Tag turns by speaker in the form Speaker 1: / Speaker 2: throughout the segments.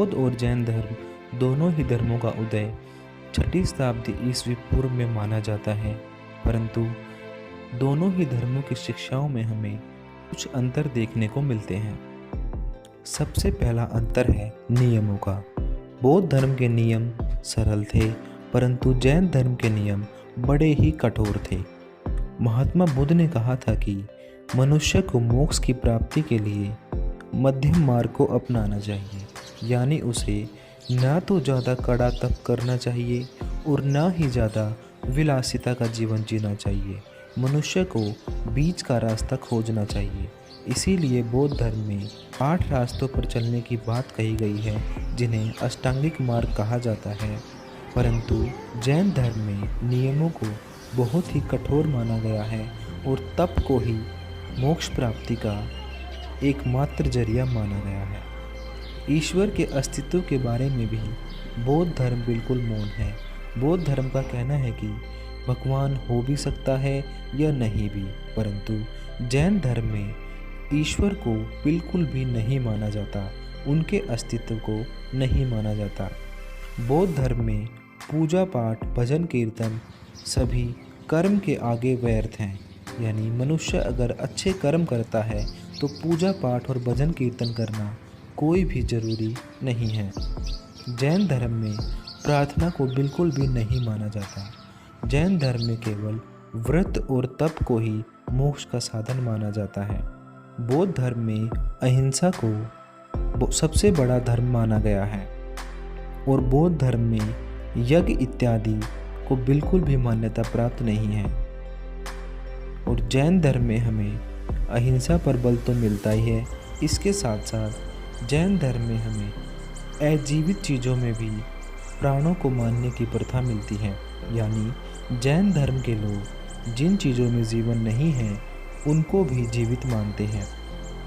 Speaker 1: बौद्ध और जैन धर्म दोनों ही धर्मों का उदय 6ठी शताब्दी ईस्वी पूर्व में माना जाता है, परंतु दोनों ही धर्मों की शिक्षाओं में हमें कुछ अंतर देखने को मिलते हैं। सबसे पहला अंतर है नियमों का। बौद्ध धर्म के नियम सरल थे, परंतु जैन धर्म के नियम बड़े ही कठोर थे। महात्मा बुद्ध ने कहा था कि मनुष्य को मोक्ष की प्राप्ति के लिए मध्यम मार्ग को अपनाना चाहिए, यानी उसे ना तो ज़्यादा कड़ा तप करना चाहिए और ना ही ज़्यादा विलासिता का जीवन जीना चाहिए। मनुष्य को बीच का रास्ता खोजना चाहिए। इसीलिए बौद्ध धर्म में 8 रास्तों पर चलने की बात कही गई है, जिन्हें अष्टांगिक मार्ग कहा जाता है। परंतु जैन धर्म में नियमों को बहुत ही कठोर माना गया है और तप को ही मोक्ष प्राप्ति का एकमात्र जरिया माना गया है। ईश्वर के अस्तित्व के बारे में भी बौद्ध धर्म बिल्कुल मौन है। बौद्ध धर्म का कहना है कि भगवान हो भी सकता है या नहीं भी, परंतु जैन धर्म में ईश्वर को बिल्कुल भी नहीं माना जाता, उनके अस्तित्व को नहीं माना जाता। बौद्ध धर्म में पूजा पाठ, भजन कीर्तन सभी कर्म के आगे व्यर्थ हैं, यानी मनुष्य अगर अच्छे कर्म करता है तो पूजा पाठ और भजन कीर्तन करना कोई भी जरूरी नहीं है। जैन धर्म में प्रार्थना को बिल्कुल भी नहीं माना जाता। जैन धर्म में केवल व्रत और तप को ही मोक्ष का साधन माना जाता है। बौद्ध धर्म में अहिंसा को सबसे बड़ा धर्म माना गया है और बौद्ध धर्म में यज्ञ इत्यादि को बिल्कुल भी मान्यता प्राप्त नहीं है। और जैन धर्म में हमें अहिंसा पर बल तो मिलता ही है, इसके साथ साथ जैन धर्म में हमें अजीवित चीज़ों में भी प्राणों को मानने की प्रथा मिलती है, यानी जैन धर्म के लोग जिन चीज़ों में जीवन नहीं है उनको भी जीवित मानते हैं।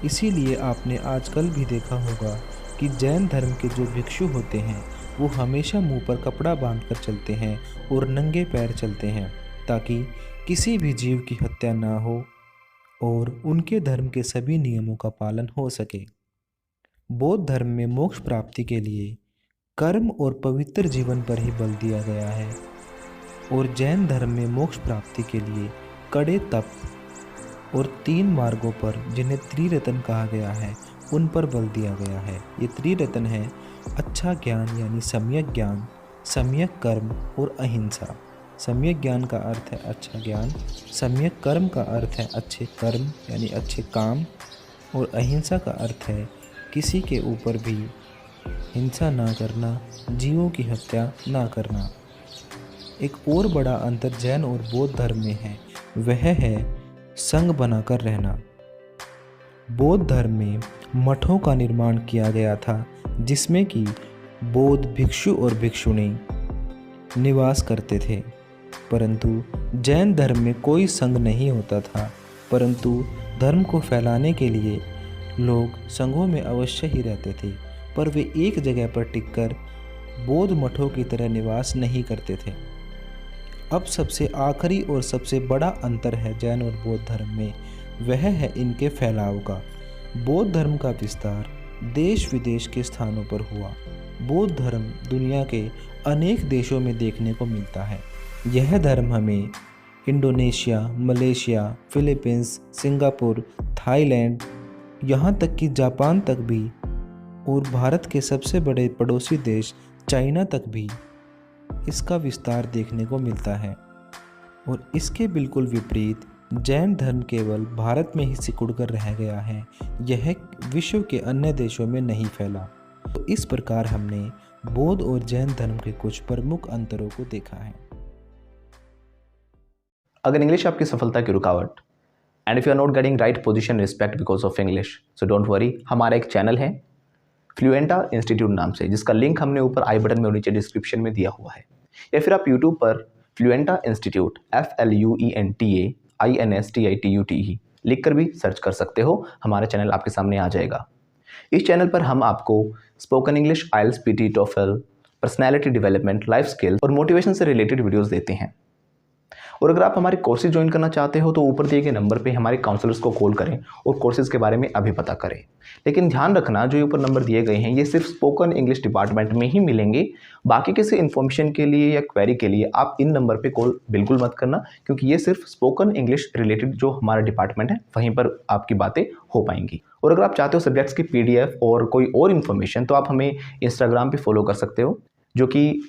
Speaker 1: इसीलिए आपने आजकल भी देखा होगा कि जैन धर्म के जो भिक्षु होते हैं वो हमेशा मुंह पर कपड़ा बांधकर चलते हैं और नंगे पैर चलते हैं, ताकि किसी भी जीव की हत्या ना हो और उनके धर्म के सभी नियमों का पालन हो सके। बौद्ध धर्म में मोक्ष प्राप्ति के लिए कर्म और पवित्र जीवन पर ही बल दिया गया है और जैन धर्म में मोक्ष प्राप्ति के लिए कड़े तप और 3 मार्गों पर, जिन्हें त्रिरत्न कहा गया है, उन पर बल दिया गया है। ये त्रिरत्न है अच्छा ज्ञान यानी सम्यक ज्ञान, सम्यक कर्म और अहिंसा। सम्यक ज्ञान का अर्थ है अच्छा ज्ञान, सम्यक कर्म का अर्थ है अच्छे कर्म यानी अच्छे काम, और अहिंसा का अर्थ है किसी के ऊपर भी हिंसा ना करना, जीवों की हत्या ना करना। एक और बड़ा अंतर जैन और बौद्ध धर्म में है, वह है संघ बनाकर रहना। बौद्ध धर्म में मठों का निर्माण किया गया था, जिसमें कि बौद्ध भिक्षु और भिक्षुणी निवास करते थे, परंतु जैन धर्म में कोई संघ नहीं होता था, परंतु धर्म को फैलाने के लिए लोग संघों में अवश्य ही रहते थे, पर वे एक जगह पर टिककर बौद्ध मठों की तरह निवास नहीं करते थे। अब सबसे आखिरी और सबसे बड़ा अंतर है जैन और बौद्ध धर्म में, वह है इनके फैलाव का। बौद्ध धर्म का विस्तार देश विदेश के स्थानों पर हुआ। बौद्ध धर्म दुनिया के अनेक देशों में देखने को मिलता है। यह धर्म हमें Indonesia, Malaysia, Philippines, Singapore, Thailand, यहाँ तक कि जापान तक भी, और भारत के सबसे बड़े पड़ोसी देश चाइना तक भी इसका विस्तार देखने को मिलता है। और इसके बिल्कुल विपरीत जैन धर्म केवल भारत में ही सिकुड़कर रह गया है, यह विश्व के अन्य देशों में नहीं फैला। तो इस प्रकार हमने बौद्ध और जैन धर्म के कुछ प्रमुख अंतरों को देखा है।
Speaker 2: अगर इंग्लिश आपकी सफलता की रुकावट and if you are not getting right position respect because of English, so don't worry, हमारा एक चैनल है फ्लुएंटा इंस्टीट्यूट नाम से, जिसका लिंक हमने ऊपर आई बटन में और नीचे डिस्क्रिप्शन में दिया हुआ है, या फिर आप यूट्यूब पर फ्लुएंटा इंस्टीट्यूट FLUENTA लिख कर भी सर्च कर सकते हो। हमारा चैनल आपके सामने आ जाएगा। इस चैनल पर हम आपको spoken English, IELTS, PT, TOEFL, personality development, life skill और मोटिवेशन से रिलेटेड वीडियोस देते हैं। और अगर आप हमारे कोर्सेज ज्वाइन करना चाहते हो तो ऊपर दिए गए नंबर पे हमारे काउंसलर्स को कॉल करें और कोर्सेज के बारे में अभी पता करें। लेकिन ध्यान रखना, जो ऊपर नंबर दिए गए हैं ये सिर्फ स्पोकन इंग्लिश डिपार्टमेंट में ही मिलेंगे। बाकी किसी इन्फॉर्मेशन के लिए या क्वेरी के लिए आप इन नंबर पे कॉल बिल्कुल मत करना, क्योंकि ये सिर्फ स्पोकन इंग्लिश रिलेटेड जो हमारा डिपार्टमेंट है वहीं पर आपकी बातें हो पाएंगी। और अगर आप चाहते हो सब्जेक्ट्स की PDF और कोई और इन्फॉर्मेशन तो आप हमें इंस्टाग्राम पे फॉलो कर सकते हो, जो कि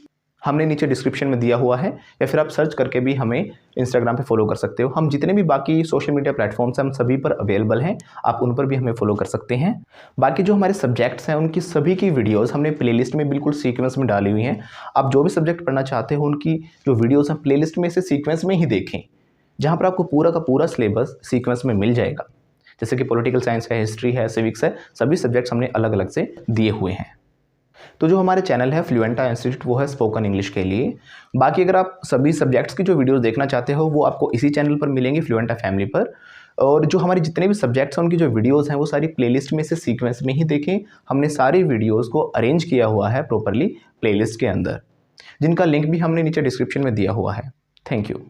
Speaker 2: हमने नीचे डिस्क्रिप्शन में दिया हुआ है, या फिर आप सर्च करके भी हमें इंस्टाग्राम पे फॉलो कर सकते हो। हम जितने भी बाकी सोशल मीडिया प्लेटफॉर्म्स हैं हम सभी पर अवेलेबल हैं, आप उन पर भी हमें फॉलो कर सकते हैं। बाकी जो हमारे सब्जेक्ट्स हैं उनकी सभी की वीडियोस हमने प्लेलिस्ट में बिल्कुल सीक्वेंस में डाली हुई हैं। आप जो भी सब्जेक्ट पढ़ना चाहते हो उनकी जो वीडियोज़ हैं प्लेलिस्ट में से सीक्वेंस में ही देखें, जहाँ पर आपको पूरा का पूरा सिलेबस सीक्वेंस में मिल जाएगा। जैसे कि पॉलिटिकल साइंस है, हिस्ट्री है, सिविक्स है, सभी सब्जेक्ट्स हमने अलग अलग से दिए हुए हैं। तो जो हमारे चैनल है फ्लुएंटा इंस्टीट्यूट वो है स्पोकन इंग्लिश के लिए। बाकी अगर आप सभी सब्जेक्ट्स की जो वीडियोस देखना चाहते हो वो आपको इसी चैनल पर मिलेंगी, फ्लुएंटा फैमिली पर। और जो हमारे जितने भी सब्जेक्ट्स हैं उनकी जो वीडियोस हैं वो सारी प्लेलिस्ट में से सीक्वेंस में ही देखें। हमने सारी वीडियोस को अरेंज किया हुआ है प्रॉपरली प्लेलिस्ट के अंदर, जिनका लिंक भी हमने नीचे डिस्क्रिप्शन में दिया हुआ है। Thank you.